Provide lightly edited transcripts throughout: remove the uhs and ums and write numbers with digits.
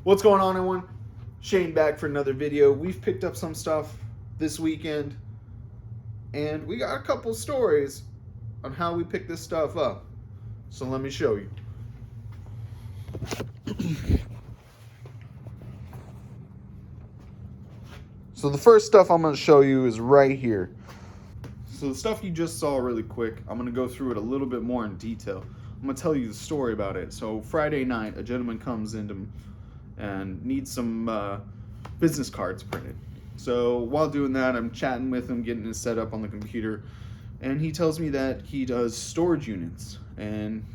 What's going on, everyone? Shane back for another video. We've picked up some stuff this weekend, and we got a couple stories on how we picked this stuff up. So let me show you. So the first stuff I'm going to show you is right here. So the stuff you just saw really quick, I'm going to go through it a little bit more in detail. I'm going to tell you the story about it. So Friday night, a gentleman comes into and needs some business cards printed. So while doing that, I'm chatting with him, getting it set up on the computer, and he tells me that he does storage units and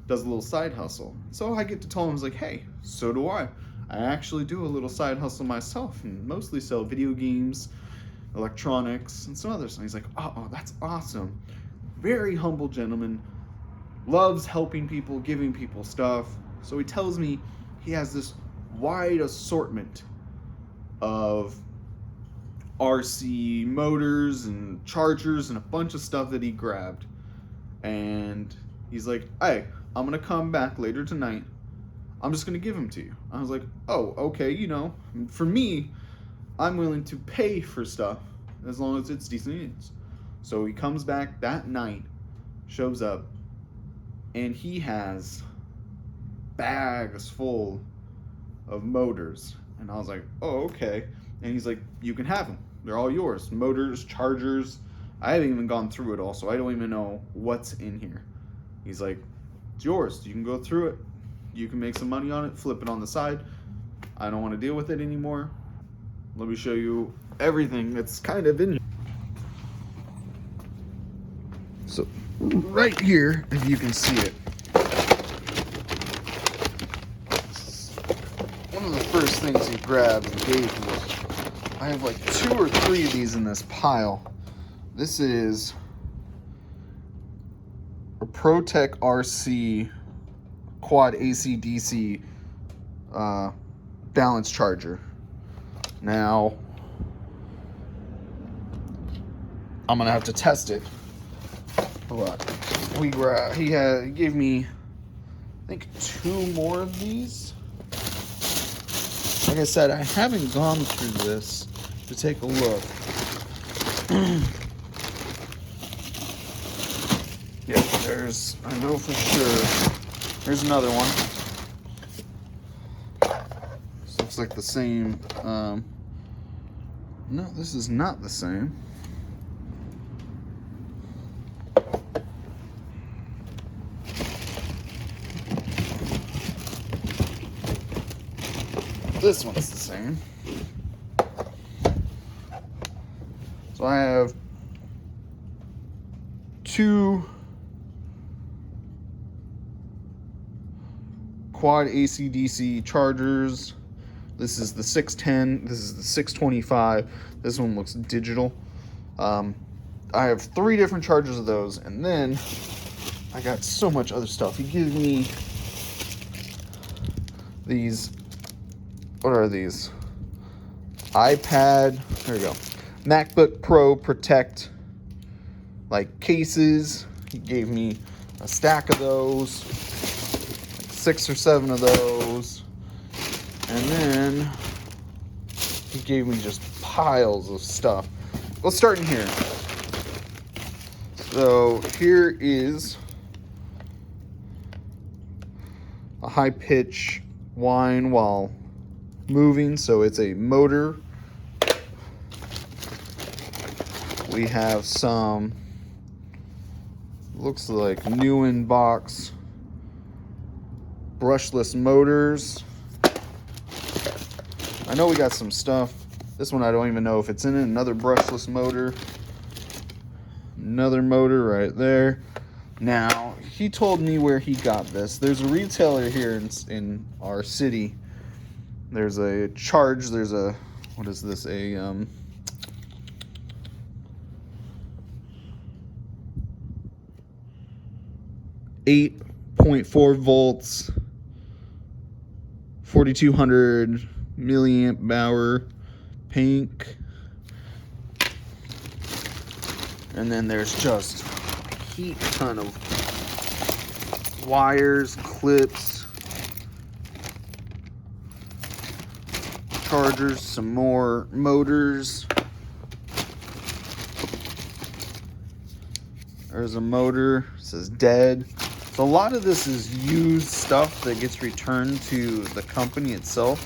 does a little side hustle. So I get to tell him, I was like, hey, so do I. I actually do a little side hustle myself and mostly sell video games, electronics, and some other stuff. He's like, oh, that's awesome. Very humble gentleman, loves helping people, giving people stuff. So he tells me he has this wide assortment of RC motors and chargers and a bunch of stuff that he grabbed. And he's like, hey, I'm gonna come back later tonight. I'm just gonna give them to you. I was like, oh, okay, you know, for me, I'm willing to pay for stuff as long as it's decent units. So he comes back that night, shows up, and he has bags full of motors. And I was like, oh, okay. And he's like, you can have them. They're all yours. Motors, chargers. I haven't even gone through it all, so I don't even know what's in here. He's like, it's yours. You can go through it. You can make some money on it, flip it on the side. I don't want to deal with it anymore. Let me show you everything that's kind of in here. So right here, if you can see it, one of the first things he grabbed and gave me, I have like 2 or 3 of these in this pile. This is a ProTech RC quad AC/DC balance charger. Now, I'm gonna have to test it. But he gave me, I think, 2 more of these. Like I said, I haven't gone through this to take a look. Yeah, I know for sure. There's another one. This looks like the same. No, this is not the same. This one's the same. So I have 2 quad AC/DC chargers. This is the 610. This is the 625. This one looks digital. I have 3 different chargers of those, and then I got so much other stuff. He gives me these. What are these? iPad. There we go. MacBook Pro Protect, like, cases. He gave me a stack of those, like 6 or 7 of those, and then he gave me just piles of stuff. Let's start in here. So here is a high pitch whine while moving, so it's a motor. We have some, looks like new in box brushless motors. I know we got some stuff. This one I don't even know if it's in it. Another brushless motor. Another motor right there. Now, he told me where he got this. There's a retailer here in our city. There's a charge, there's a, what is this, a 8.4 volts, 4200 milliamp hour, pink. And then there's just a heap ton of wires, clips, chargers, some more motors. There's a motor, it says dead. So a lot of this is used stuff that gets returned to the company itself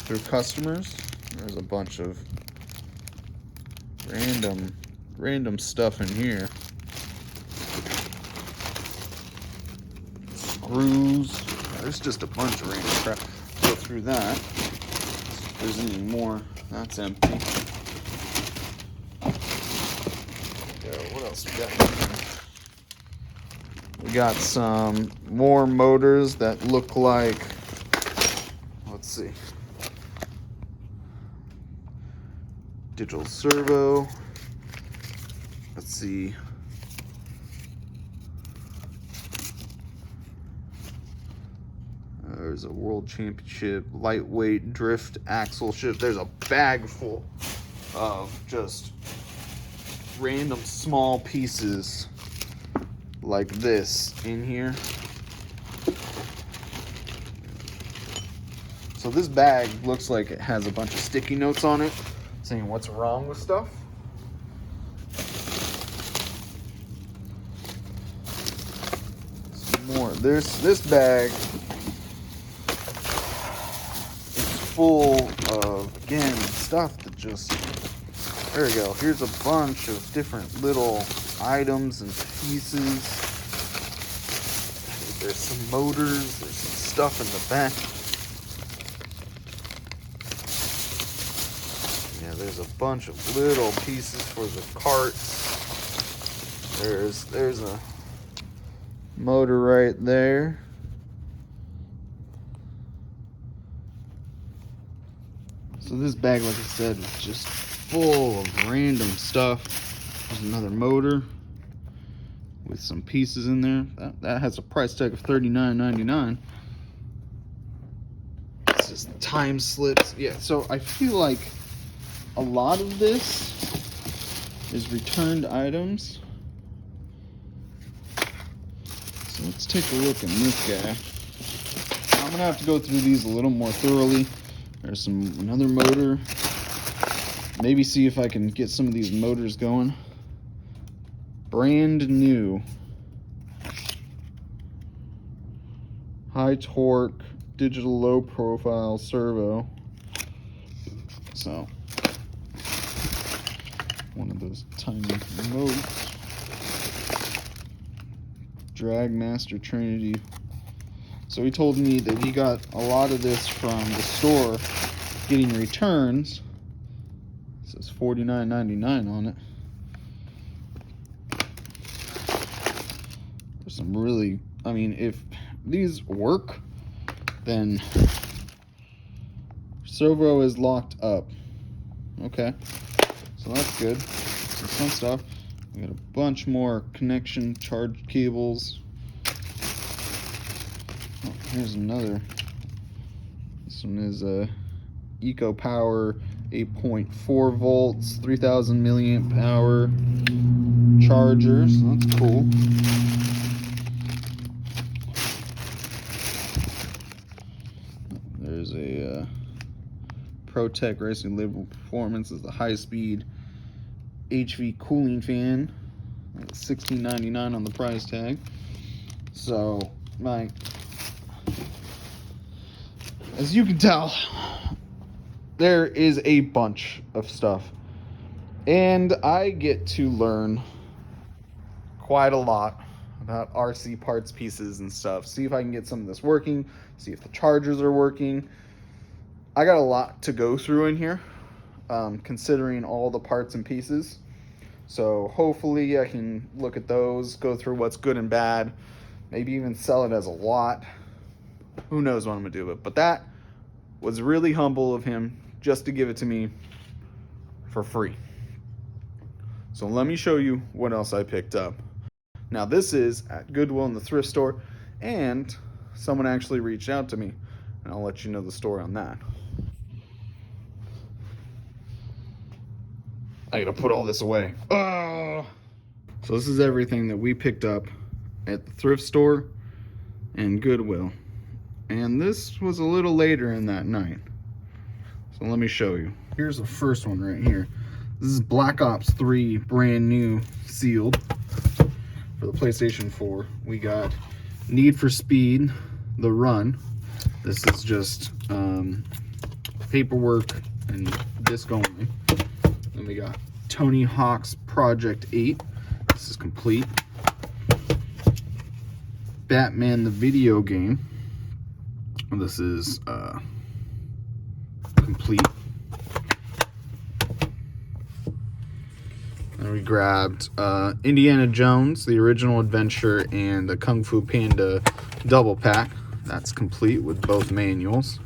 through customers. There's a bunch of random stuff in here. Screws. There's just a bunch of random crap. Go through that. If there's any more, that's empty. What else we got here? We got some more motors that look like, let's see, digital servo. Let's see. There's a world championship lightweight drift axle shift. There's a bag full of just random small pieces like this in here. So this bag looks like it has a bunch of sticky notes on it saying what's wrong with stuff. Some more. This bag is full of, again, stuff that just, there we go. Here's a bunch of different little items and pieces. There's some motors, there's some stuff in the back. Yeah, there's a bunch of little pieces for the carts. There's a motor right there. So this bag, like I said, is just full of random stuff. There's another motor with some pieces in there. That has a price tag of $39.99. It's just time slips. Yeah, so I feel like a lot of this is returned items. So let's take a look at this guy. I'm gonna have to go through these a little more thoroughly. There's another motor. Maybe see if I can get some of these motors going. Brand new. High torque, digital low profile servo. So, one of those tiny remotes. Dragmaster Trinity. So he told me that he got a lot of this from the store getting returns. It says $49.99 on it. There's some really, I mean, if these work, then servo is locked up. Okay, so that's good. So some stuff. We got a bunch more connection charge cables. Oh, here's another. This one is a Eco Power 8.4 volts, 3000 milliamp hour charger. So that's cool. There's a ProTech Racing Label Performance is the high-speed HV cooling fan. $16.99 on the price tag. So, like, as you can tell, there is a bunch of stuff, and I get to learn quite a lot about RC parts, pieces, and stuff. See if I can get some of this working, see if the chargers are working. I got a lot to go through in here, considering all the parts and pieces. So hopefully I can look at those, go through what's good and bad, maybe even sell it as a lot. Who knows what I'm gonna do with it. But that was really humble of him just to give it to me for free. So let me show you what else I picked up. Now this is at Goodwill in the thrift store, and someone actually reached out to me, and I'll let you know the story on that. I gotta put all this away. Oh! So this is everything that we picked up at the thrift store and Goodwill. And this was a little later in that night. So let me show you. Here's the first one right here. This is Black Ops 3, brand new, sealed, for the PlayStation 4. We got Need for Speed, The Run. This is just paperwork and disc only. Then we got Tony Hawk's Project 8. This is complete. Batman the video game. This is complete. And we grabbed Indiana Jones, the original adventure, and the Kung Fu Panda double pack. That's complete with both manuals.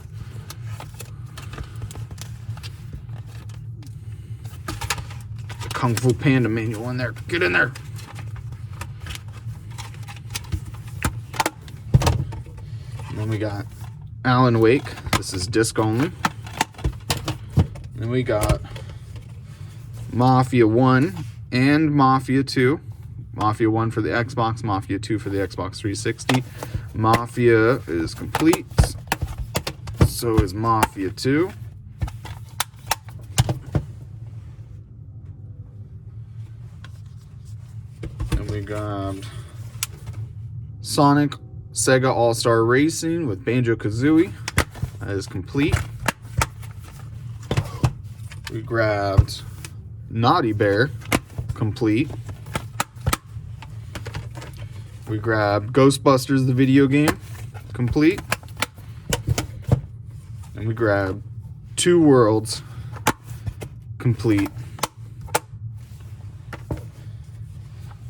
The Kung Fu Panda manual in there. Get in there. And then we got Alan Wake. This is disc only. Then we got Mafia 1 and Mafia 2. Mafia 1 for the Xbox, Mafia 2 for the Xbox 360. Mafia is complete. So is Mafia 2. And we got Sonic Sega All-Star Racing with Banjo-Kazooie. That is complete. We grabbed Naughty Bear, complete. We grabbed Ghostbusters, the video game, complete. And we grabbed Two Worlds, complete.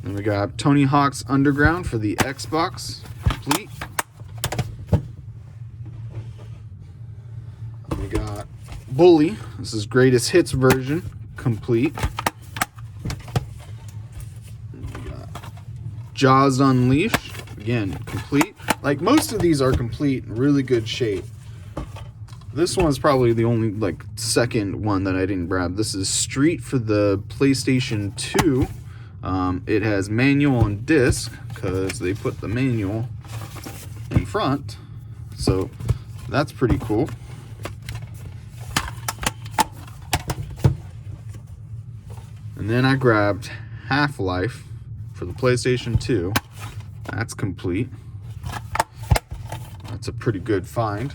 And we got Tony Hawk's Underground for the Xbox, complete. We got Bully, this is Greatest Hits version, complete. We got Jaws Unleashed, again, complete. Like, most of these are complete, in really good shape. This one's probably the only, like, second one that I didn't grab. This is Street for the PlayStation 2. It has manual and disc, because they put the manual in front. So, that's pretty cool. And then I grabbed Half-Life for the PlayStation 2. That's complete. That's a pretty good find.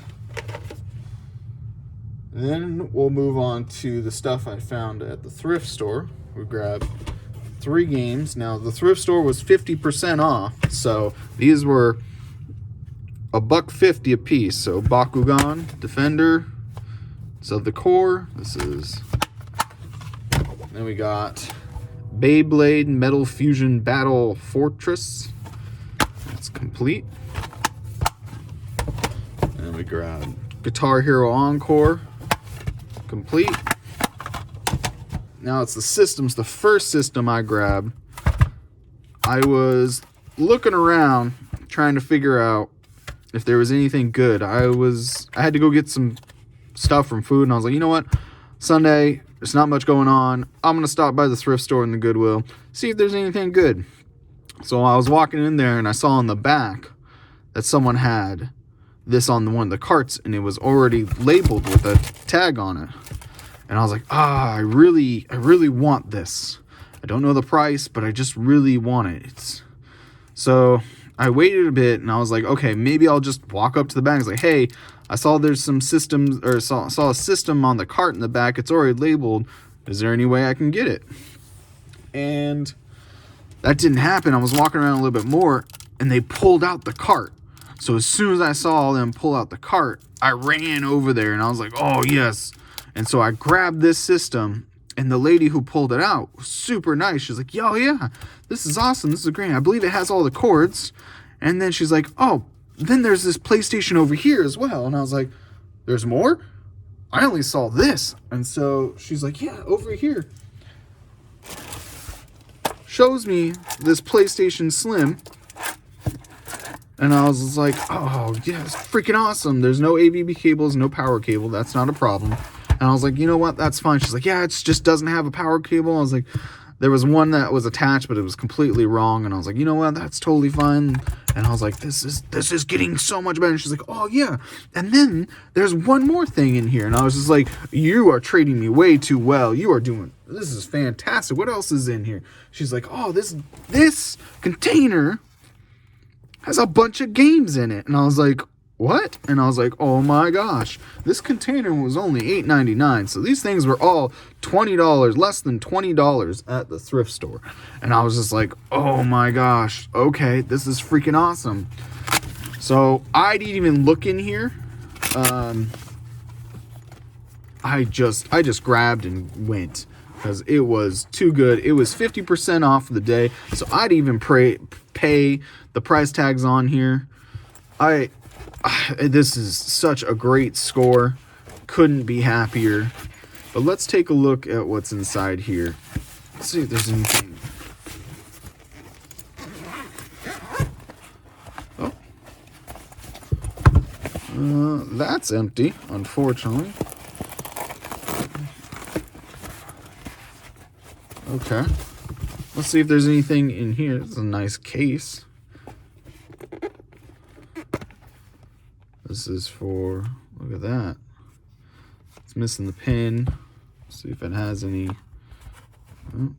And then we'll move on to the stuff I found at the thrift store. We grabbed 3 games. Now, the thrift store was 50% off, so these were $1.50 a piece. So Bakugan, Defender, so the core. This is. Then we got Beyblade Metal Fusion Battle Fortress. That's complete. And we grabbed Guitar Hero Encore, complete. Now it's the systems. The first system I grabbed, I was looking around trying to figure out if there was anything good. I had to go get some stuff from food, and I was like, you know what? Sunday, there's not much going on. I'm going to stop by the thrift store in the Goodwill, see if there's anything good. So I was walking in there, and I saw on the back that someone had this on one of the carts, and it was already labeled with a tag on it. And I was like, I really want this. I don't know the price, but I just really want it. So I waited a bit, and I was like, okay, maybe I'll just walk up to the back. I was like, hey, I saw there's some systems, or saw a system on the cart in the back. It's already labeled. Is there any way I can get it? And that didn't happen. I was walking around a little bit more, and they pulled out the cart. So as soon as I saw them pull out the cart, I ran over there, and I was like, oh, yes. And so I grabbed this system, and the lady who pulled it out was super nice. She's like, yo, yeah, this is awesome. This is great. I believe it has all the cords. And then she's like, oh, then there's this PlayStation over here as well. And I was like, there's more? I only saw this. And so she's like, yeah, over here. Shows me this PlayStation Slim. And I was like, oh, yeah, it's freaking awesome. There's no AVB cables, no power cable. That's not a problem. And I was like, you know what? That's fine. She's like, yeah, it just doesn't have a power cable. I was like, there was one that was attached, but it was completely wrong. And I was like, you know what? That's totally fine. And I was like, this is getting so much better. And she's like, oh yeah. And then there's one more thing in here. And I was just like, you are treating me way too well. This is fantastic. What else is in here? She's like, oh, this container has a bunch of games in it. And I was like, what? And I was like, oh my gosh, this container was only $8.99. So these things were all $20, less than $20 at the thrift store. And I was just like, oh my gosh, okay, this is freaking awesome. So I didn't even look in here. I just grabbed and went because it was too good. It was 50% off of the day. So I'd even pay the price tags on here. This is such a great score. Couldn't be happier. But let's take a look at what's inside here. Let's see if there's anything. Oh. That's empty, unfortunately. Okay. Let's see if there's anything in here. It's a nice case. This is for, look at that. It's missing the pin. Let's see if it has any. Oh,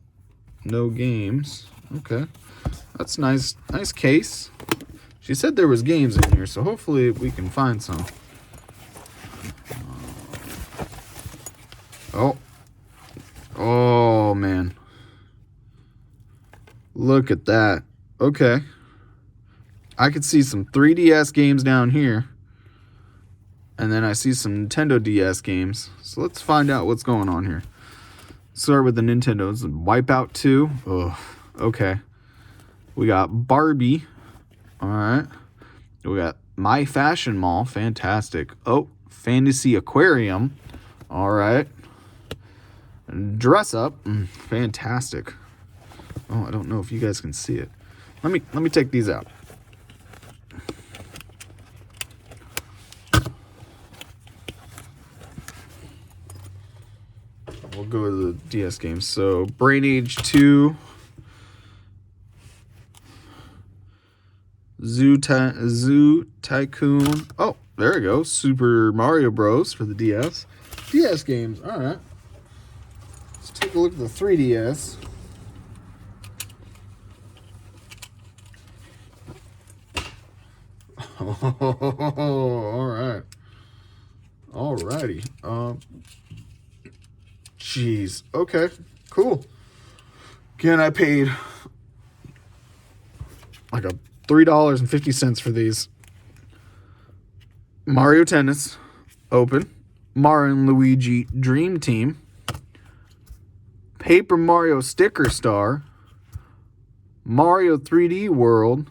no games. Okay. That's nice. Nice case. She said there was games in here, so hopefully we can find some. Oh. Oh, man. Look at that. Okay. I could see some 3DS games down here. And then I see some Nintendo DS games. So let's find out what's going on here. Start with the Nintendo's. Wipeout 2. Ugh. Okay. We got Barbie. Alright. We got My Fashion Mall. Fantastic. Oh, Fantasy Aquarium. Alright. Dress Up. Fantastic. Oh, I don't know if you guys can see it. Let me take these out. We'll go to the DS games. So, Brain Age 2, Zoo Tycoon. Oh, there we go. Super Mario Bros. For the DS. DS games. All right. Let's take a look at the 3DS. Oh, all right. Alrighty. Jeez. Okay. Cool. Again, I paid like $3.50 for these. Mario Tennis Open. Mario and Luigi Dream Team. Paper Mario Sticker Star. Mario 3D World.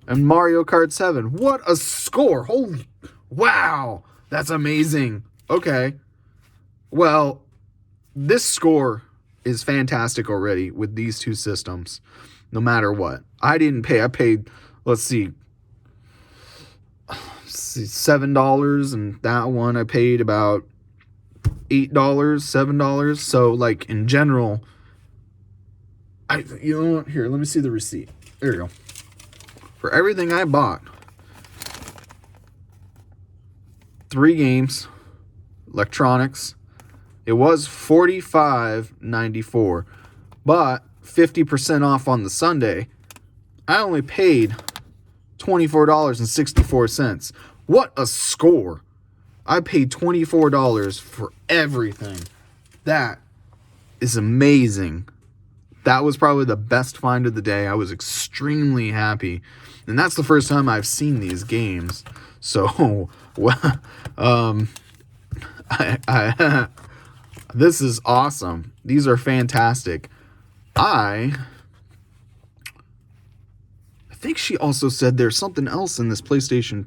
And Mario Kart 7. What a score. Holy. Wow. That's amazing. Okay. Well, this score is fantastic already with these two systems, no matter what. I didn't pay. I paid, let's see, $7, and that one I paid about $8, $7. So, like, in general, you know what? Here, let me see the receipt. There you go. For everything I bought, 3 games, electronics. It was $45.94, but 50% off on the Sunday. I only paid $24.64. What a score. I paid $24 for everything. That is amazing. That was probably the best find of the day. I was extremely happy. And that's the first time I've seen these games. So, well, this is awesome. These are fantastic. I think she also said there's something else in this PlayStation.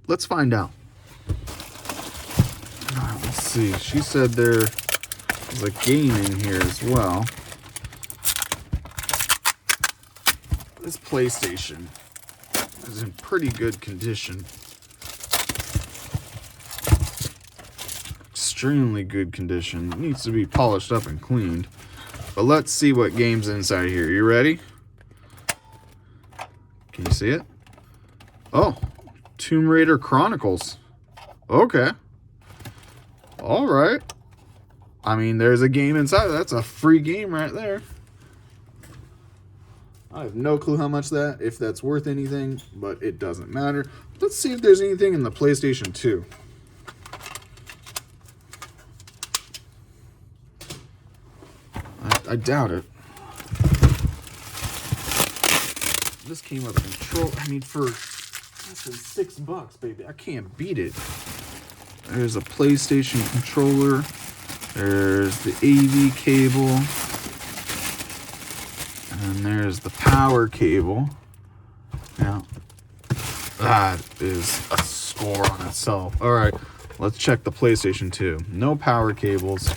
Let's find out. Let's see. She said there's a game in here as well. This PlayStation is in pretty good condition. Extremely good condition. It needs to be polished up and cleaned. But let's see what game's inside here. You ready? Can you see it? Oh, Tomb Raider Chronicles. Okay. All right. I mean, there's a game inside. That's a free game right there. I have no clue how much if that's worth anything, but it doesn't matter. Let's see if there's anything in the PlayStation 2. I doubt it. This came with a control. I mean, for less than $6, baby, I can't beat it. There's a PlayStation controller. There's the AV cable. And there's the power cable. Now, that is a score on itself. All right, let's check the PlayStation 2. No power cables.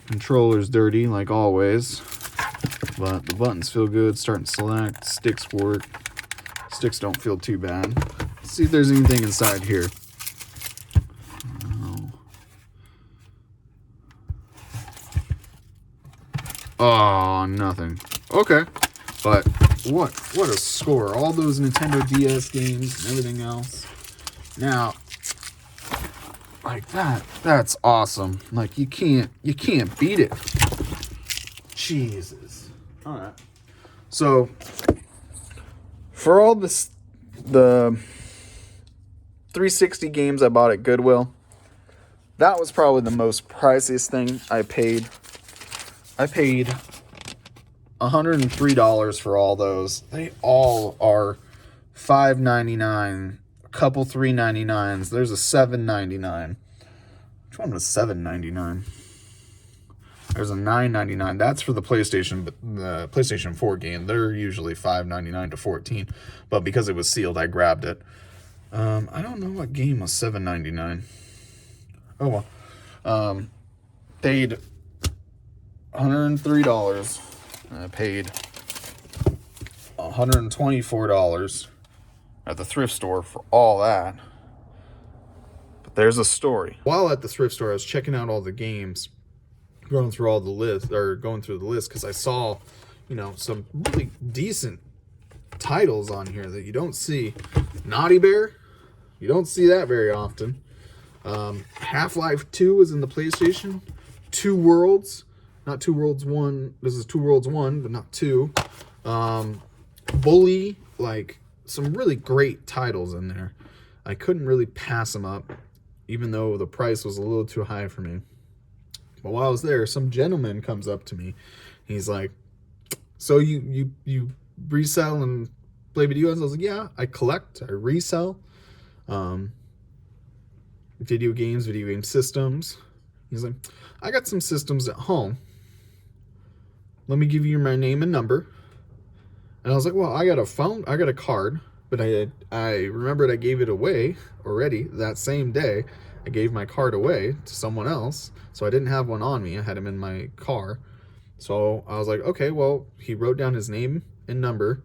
Controller's dirty, like always. But the buttons feel good. Starting to select. Sticks work. Sticks don't feel too bad. Let's see if there's anything inside here. Oh, nothing. Okay. But what a score. All those Nintendo DS games and everything else. Now, like that's awesome. Like you can't beat it. Jesus. All right. So for all the 360 games I bought at Goodwill, that was probably the most priciest thing I paid. I paid $103 for all those. They all are $5.99. A couple $3.99s. There's a $7.99. Which one was $7.99? There's a $9.99. That's for the PlayStation, but the PlayStation 4 game. They're usually $5.99 to $14. But because it was sealed, I grabbed it. I don't know what game was $7.99. Oh well. Paid $103. And I paid $124 at the thrift store for all that. But there's a story. While at the thrift store, I was checking out all the games, going through the list because I saw, some really decent titles on here that you don't see. Naughty Bear, you don't see that very often. Half-Life 2 is in the PlayStation. Two Worlds. Not Two Worlds 1. This is Two Worlds 1, but not 2. Bully, like some really great titles in there. I couldn't really pass them up, even though the price was a little too high for me. But while I was there, some gentleman comes up to me. He's like, "So you resell and play video games?" I was like, "Yeah, I collect, I resell video game systems." He's like, "I got some systems at home. Let me give you my name and number." And I was like, "Well, I got a phone, I got a card, but I remembered I gave it away already that same day. I gave my card away to someone else, so I didn't have one on me. I had him in my car." So I was like, "Okay, well," he wrote down his name and number,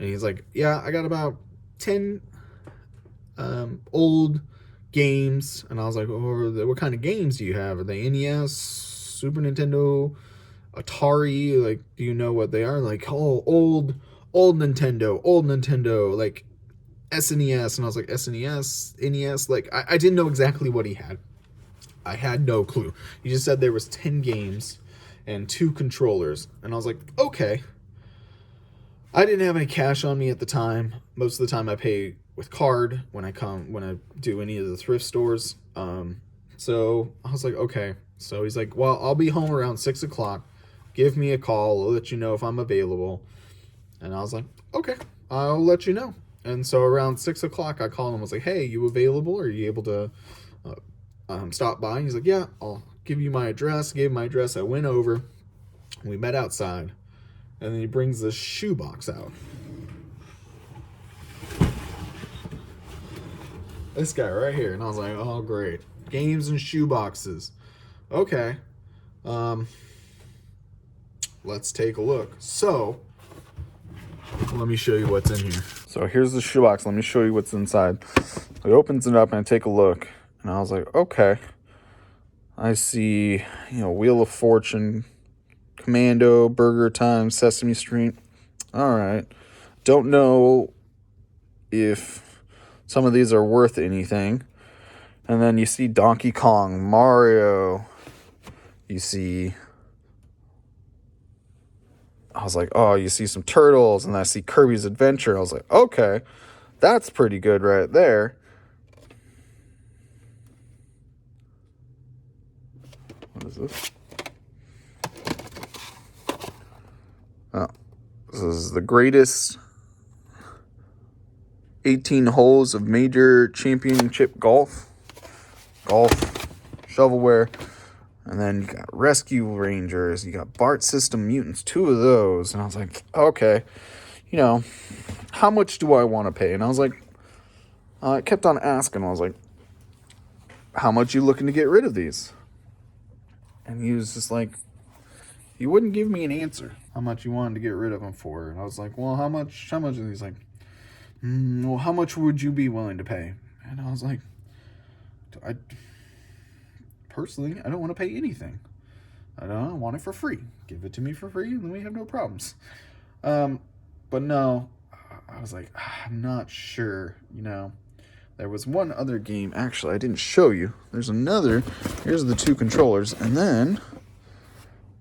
and he's like, "Yeah, I got about 10 old games." And I was like, "What kind of games do you have? Are they NES, Super Nintendo, Atari? Like, do you know what they are?" Like, "Oh, old Nintendo, like SNES." And I was like, "SNES, NES?" Like, I didn't know exactly what he had. I had no clue. He just said there was 10 games and 2 controllers. And I was like, okay. I didn't have any cash on me at the time. Most of the time I pay with card when I do any of the thrift stores. So I was like, okay. So he's like, "Well, I'll be home around 6 o'clock. Give me a call. I'll let you know if I'm available." And I was like, okay, I'll let you know. And so around 6 o'clock, I called him. I was like, "Hey, you available? Are you able to stop by?" And he's like, "Yeah, I'll give you my address." Gave him my address. I went over. We met outside. And then he brings this shoebox out. This guy right here. And I was like, "Oh, great. Games and shoeboxes. Okay. Let's take a look." So, let me show you what's in here. So here's the shoebox. Let me show you what's inside. He opens it up and I take a look. And I was like, okay. I see, Wheel of Fortune, Commando, Burger Time, Sesame Street. All right. Don't know if some of these are worth anything. And then you see Donkey Kong, Mario. You see, I was like, oh, you see some Turtles, and I see Kirby's Adventure. I was like, okay, that's pretty good right there. What is this? Oh, this is the greatest 18 holes of major championship golf, shovelware. And then you got Rescue Rangers, you got Bart System Mutants, 2 of those. And I was like, okay, how much do I want to pay? And I was like, I kept on asking. I was like, how much you looking to get rid of these? And he was just like, he wouldn't give me an answer. How much you wanted to get rid of them for? And I was like, well, how much? And he's like, well, how much would you be willing to pay? And I was like, personally, I don't want to pay anything. I want it for free. Give it to me for free, and then we have no problems. But no, I was like, I'm not sure, There was one other game. Actually, I didn't show you. There's another. Here's the 2 controllers. And then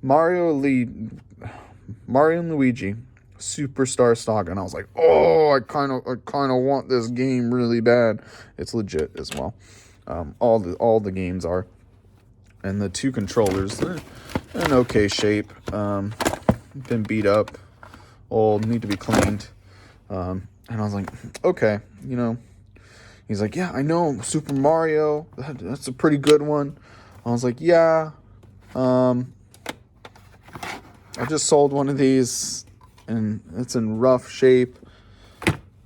Mario and Luigi Superstar Saga. And I was like, oh, I kind of want this game really bad. It's legit as well. All the games are. And the 2 controllers, they're in okay shape. Been beat up, old, need to be cleaned. And I was like, okay, He's like, yeah, I know, Super Mario, that's a pretty good one. I was like, yeah. I just sold one of these, and it's in rough shape.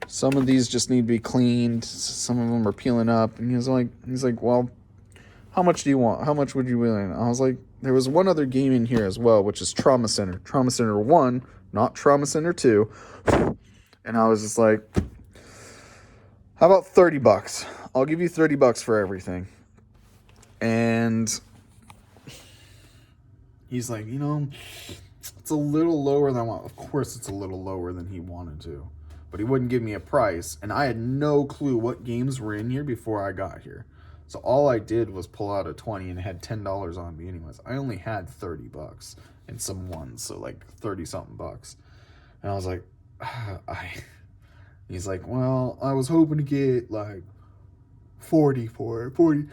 Some of these just need to be cleaned. Some of them are peeling up. And he's like, well, how much do you want? How much would you willing? I was like, there was one other game in here as well, which is Trauma Center. Trauma Center 1, not Trauma Center 2. And I was just like, how about $30? I'll give you $30 for everything. And he's like, it's a little lower than I want. Of course, it's a little lower than he wanted to. But he wouldn't give me a price. And I had no clue what games were in here before I got here. So all I did was pull out a 20 and it had $10 on me anyways. I only had $30 and some ones, so like 30-something bucks. And I was like, He's like, well, I was hoping to get like 40 for it. 40.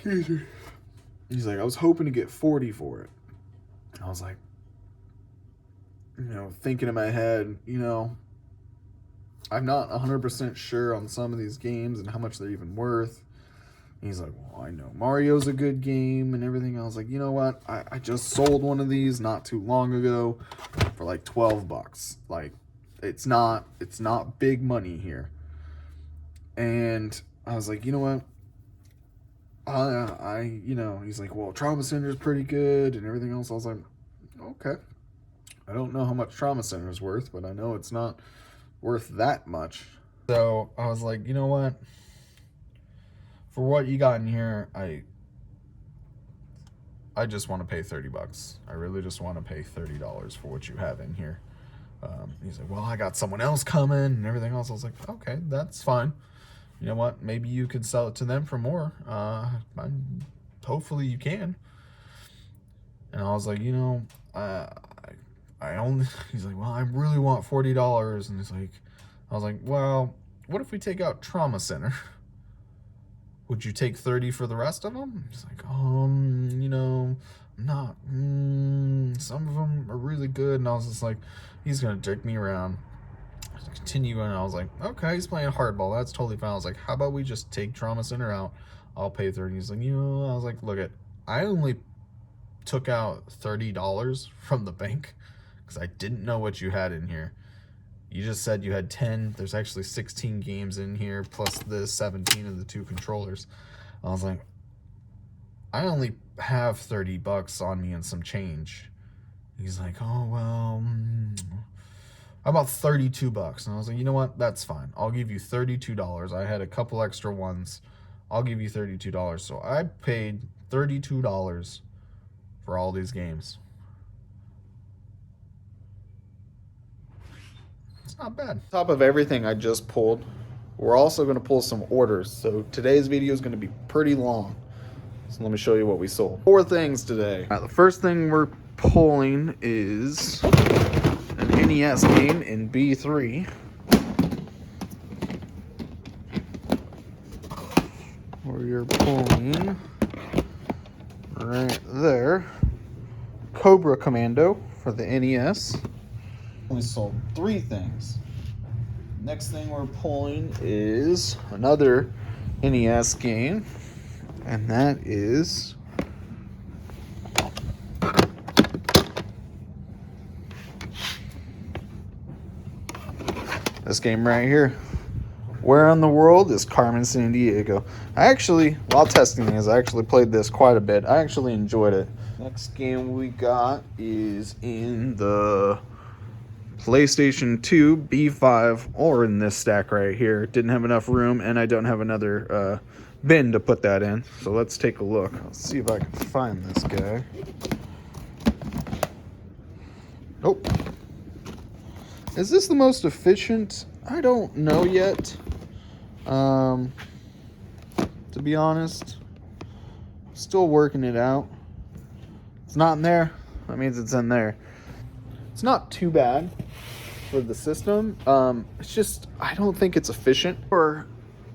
He's like, I was hoping to get 40 for it. And I was like, thinking in my head, I'm not 100% sure on some of these games and how much they're even worth. And he's like, well, I know Mario's a good game and everything. I was like, you know what? I just sold one of these not too long ago for like $12. Like, it's not big money here. And I was like, you know what? He's like, well, Trauma Center is pretty good and everything else. I was like, okay. I don't know how much Trauma Center is worth, but I know it's not worth that much. So I was like, you know what? For what you got in here, I just want to pay $30. I really just want to pay $30 for what you have in here. He's like, well, I got someone else coming and everything else. I was like, okay, that's fine. You know what? Maybe you could sell it to them for more. Hopefully you can. And I was like, I only, he's like, well, I really want $40. And he's like, I was like, well, what if we take out Trauma Center? Would you take 30 for the rest of them? He's like, I'm not, some of them are really good. And I was just like, he's going to jerk me around. Continue, and I was like, okay, he's playing hardball. That's totally fine. I was like, how about we just take Trauma Center out? I'll pay 30. He's like, I was like, look, I only took out $30 from the bank because I didn't know what you had in here. You just said you had 10. There's actually 16 games in here, plus the 17 of the 2 controllers. I was like, I only have $30 on me and some change. He's like, oh, well, how about $32? And I was like, you know what? That's fine. I'll give you $32. I had a couple extra ones. I'll give you $32. So I paid $32 for all these games. It's not bad. On top of everything I just pulled, we're also going to pull some orders. So today's video is going to be pretty long. So let me show you what we sold. 4 things today. The first thing we're pulling is an NES game in B3. We're pulling right there Cobra Commando for the NES. We sold 3 things. Next thing we're pulling is another NES game, and that is this game right here. Where in the World is Carmen Sandiego? I actually, while testing these, I actually played this quite a bit. I actually enjoyed it. Next game we got is in the PlayStation 2 B5, or in this stack right here. Didn't have enough room, and I don't have another bin to put that in. So let's take a look. Let's see if I can find this guy. Oh. Is this the most efficient? I don't know yet. To be honest, still working it out. It's not in there. That means it's in there. It's not too bad for the system. It's just, I don't think it's efficient. Or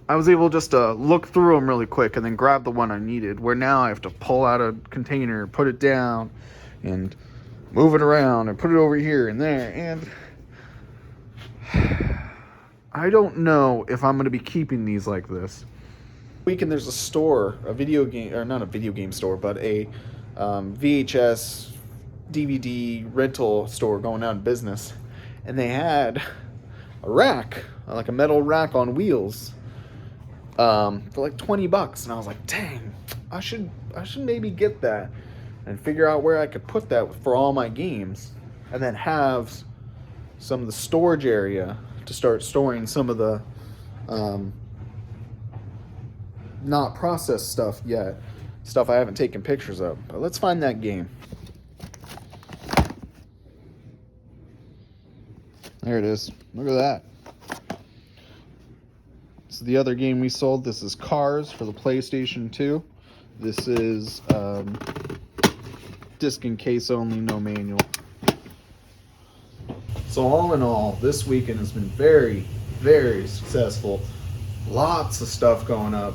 I was able just to look through them really quick and then grab the one I needed, where now I have to pull out a container, put it down, and move it around and put it over here and there. And I don't know if I'm going to be keeping these like this. Weekend there's a store, a video game, or not a video game store, but a VHS DVD rental store going out of business, and they had a rack, like a metal rack on wheels, for like $20, and I was like, dang, I should maybe get that and figure out where I could put that for all my games, and then have some of the storage area to start storing some of the not processed stuff yet, stuff I haven't taken pictures of. But let's find that game. There it is. Look at that. This is the other game we sold. This is Cars for the PlayStation 2. This is disc and case only, no manual. So all in all, this weekend has been very, very successful. Lots of stuff going up.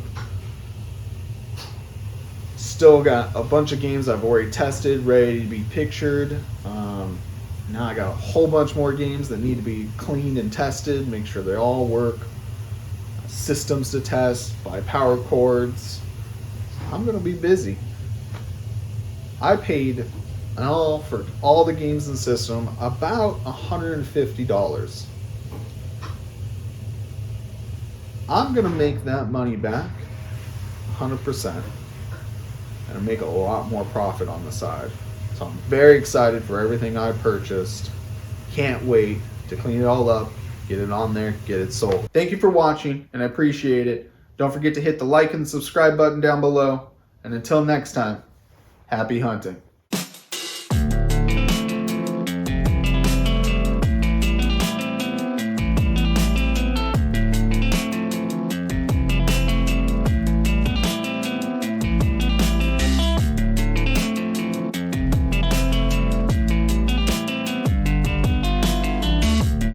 Still got a bunch of games I've already tested, ready to be pictured. Now I got a whole bunch more games that need to be cleaned and tested, make sure they all work. Systems to test, buy power cords. I'm going to be busy. I paid for all the games in the system about $150. I'm going to make that money back 100%. And make a lot more profit on the side. So I'm very excited for everything I purchased. Can't wait to clean it all up, get it on there, get it sold. Thank you for watching, and I appreciate it. Don't forget to hit the like and subscribe button down below. And until next time, happy hunting.